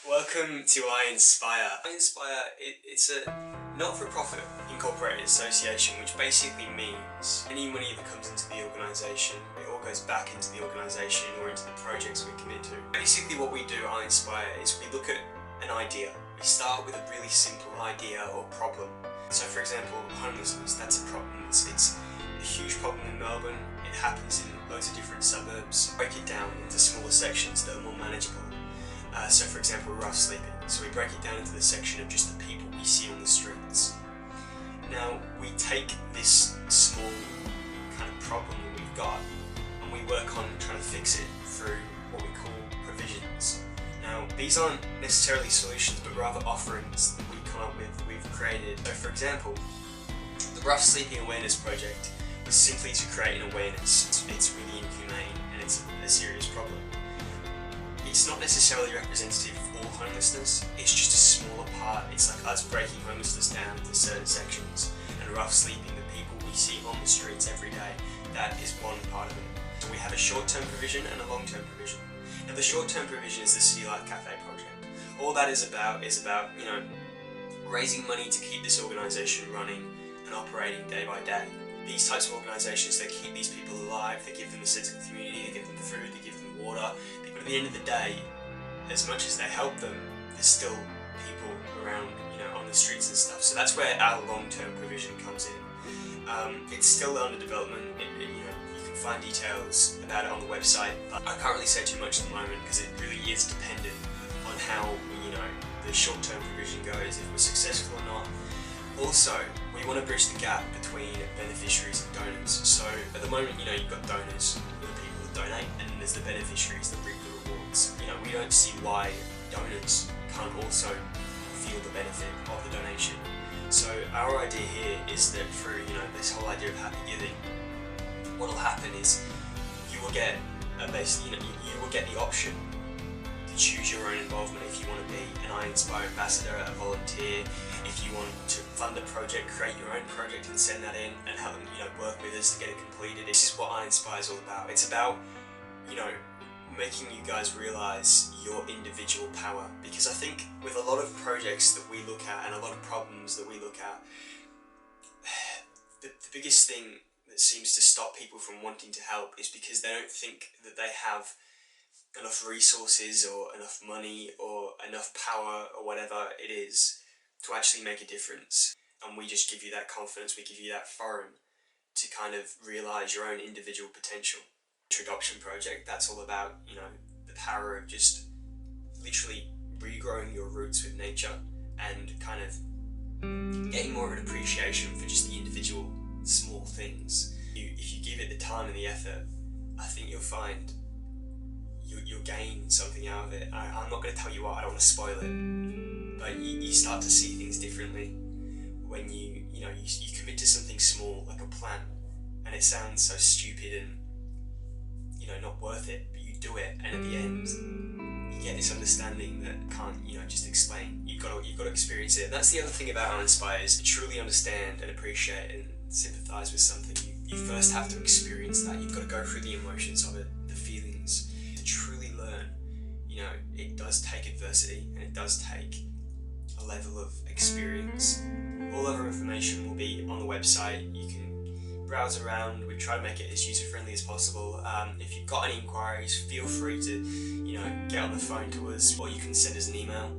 Welcome to I-Nspire. It's a not-for-profit incorporated association, which basically means any money that comes into the organisation, it all goes back into the organisation or into the projects we commit to. Basically what we do at I-Nspire is we look at an idea. We start with a really simple idea or problem. So for example, homelessness, that's a problem. It's a huge problem in Melbourne. It happens in loads of different suburbs. Break it down into smaller sections that are more manageable. So for example, rough sleeping. So we break it down into the section of just the people we see on the streets. Now we take this small kind of problem that we've got and we work on trying to fix it through what we call provisions. Now these aren't necessarily solutions but rather offerings that we come up with, we've created. So for example, the Rough Sleeping Awareness Project was simply to create an awareness. It's really inhumane and it's a serious problem. It's not necessarily representative of all homelessness, it's just a smaller part. It's like us breaking homelessness down into certain sections, and rough sleeping, the people we see on the streets every day, that is one part of it. So we have a short-term provision and a long-term provision. Now the short-term provision is the City Life Cafe project. All that is about, raising money to keep this organisation running and operating day by day. These types of organisations, they keep these people alive, they give them a sense of community, they give them food, they give them water. But at the end of the day, as much as they help them, there's still people around, on the streets and stuff. So that's where our long-term provision comes in. It's still under development. You can find details about it on the website. But I can't really say too much at the moment because it really is dependent on how the short-term provision goes, if we're successful or not. Also, we want to bridge the gap between beneficiaries and donors. So at the moment, you've got donors, the people that donate, and there's the beneficiaries that reap the rewards. We don't see why donors can't also feel the benefit of the donation. So our idea here is that through this whole idea of happy giving, what will happen is you will get you will get the option to choose your own involvement if you want to be an I-Nspire ambassador, a volunteer. If you want to fund a project, create your own project and send that in and help work with us to get it completed. This is what I-Nspire is all about. It's about making you guys realise your individual power, because I think with a lot of projects that we look at and a lot of problems that we look at, the biggest thing that seems to stop people from wanting to help is because they don't think that they have enough resources or enough money or enough power or whatever it is to actually make a difference. And we just give you that confidence, we give you that forum to kind of realise your own individual potential. Introduction project, that's all about the power of just literally regrowing your roots with nature and kind of getting more of an appreciation for just the individual small things. If you give it the time and the effort, I think you'll find you'll gain something out of it. I'm not going to tell you what, I don't want to spoil it, but you start to see things differently when you commit to something small like a plant, and it sounds so stupid and not worth it, but you do it, and at the end you get this understanding that can't just explain. You've got to experience it. And that's the other thing about I-Nspire, is to truly understand and appreciate and sympathise with something. You first have to experience that. You've got to go through the emotions of it, the feelings, to truly learn. It does take adversity and it does take a level of experience. All other information will be on the website. You can browse around. We try to make it as user-friendly as possible. If you've got any inquiries, feel free to get on the phone to us, or you can send us an email.